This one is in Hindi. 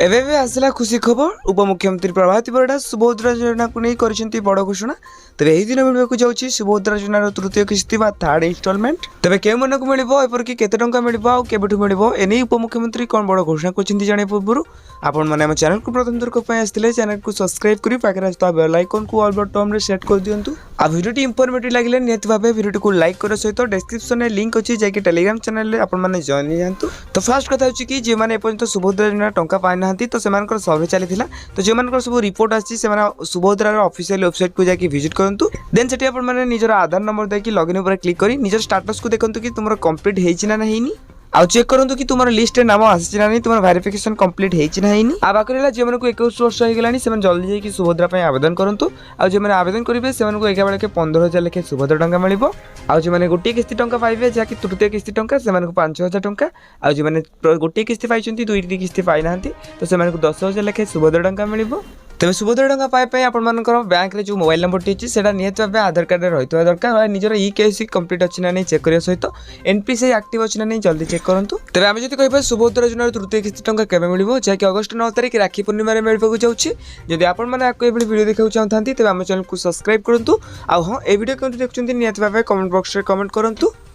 एबे आसला खुशी खबर उपमुख्यमंत्री प्रभात परिड़ा सुभद्रा योजना को नहीं कर बड़ घोषणा। तेज यही दिन मिलवाक जाऊँगी सुभद्रा योजनार तृतीय किस्ती थर्ड इन्स्टॉलमेंट। तेज के मन को मिलपरकि केते टंका मिलू मिल एने उपमुख्यमंत्री कौन बड़ घोषणा कर जाने पूर्व आपण मैंने चैनल को प्रथम थर आसते चैनल को सब्सक्राइब कर पाखे आसता बेल आइकन को ऑल बटन में सेट कर दिंतु। आ वीडियो इंफॉर्मेटिव लगे निहत भाव वीडियो को लाइक कर सहित डिस्क्रिप्शन में लिंक अच्छी जाकि टेलीग्राम चैनल आपने जॉइन जातु। तो फास्ट कथा कि जो मैंने एपर्यंत सुभद्रा योजना टंका पाई ना तो से सर्वे चली तो जो सब रिपोर्ट आसी सुभद्रार ऑफिशियल वेबसाइट को जाकि विजिट करूँ देन से निजर आधार नंबर देखिए लॉगिन पर क्लिक कर निजर स्टेटस को देखो कि तुम कंप्लीट होना नहीं आउ चेक करूँ कि तुम लिस्ट नाम आसी ना तुम वेरिफिकेशन कंप्लीट होना आ बाकी जो 21 वर्ष हो गलानी से जल्दी जाकि सुभद्रा आवेदन करूँ। आ जो मैंने आवेदन करेंगे से एक बेलके 15,000 लेखे सुभद्रा टंका मिल। आउ जो मैंने गोटे किस्ती टंका पाइबे जहाँकि तृतीय किस्ती टंका से 5,000 टंका। आउ जो मैंने गोटे किस्ती पाई दुईटी किस्ती पाई ना तो से 10,000 लेखे सुभद्रा टंका मिल। तेज सुभद्रा टंका पाइप आपर बैंक में जो मोबाइल नंबर टी निहत भाव आधार कार्ड रही दरकार निजर ई कंप्लीट अच्छी ना नहीं चेक करने सहित एनपीसी एक्टिव अच्छी ना नहीं जल्दी चेक करूँ। तेज आम जो कह सुभद्रा योजनार तृतीय किस्ती टंका केवे मिल जहाँकि अगस्ट 9 तारिख राखी पूर्णिमा मिलवाक जाऊँगी। जदि आपको वीडियो देखा चाहते तेज आम चैनल को सब्सक्राइब करूँ। हाँ ये वीडियो क्यों देखते निहत भाव कमेंट बॉक्स में कमेंट करूँ।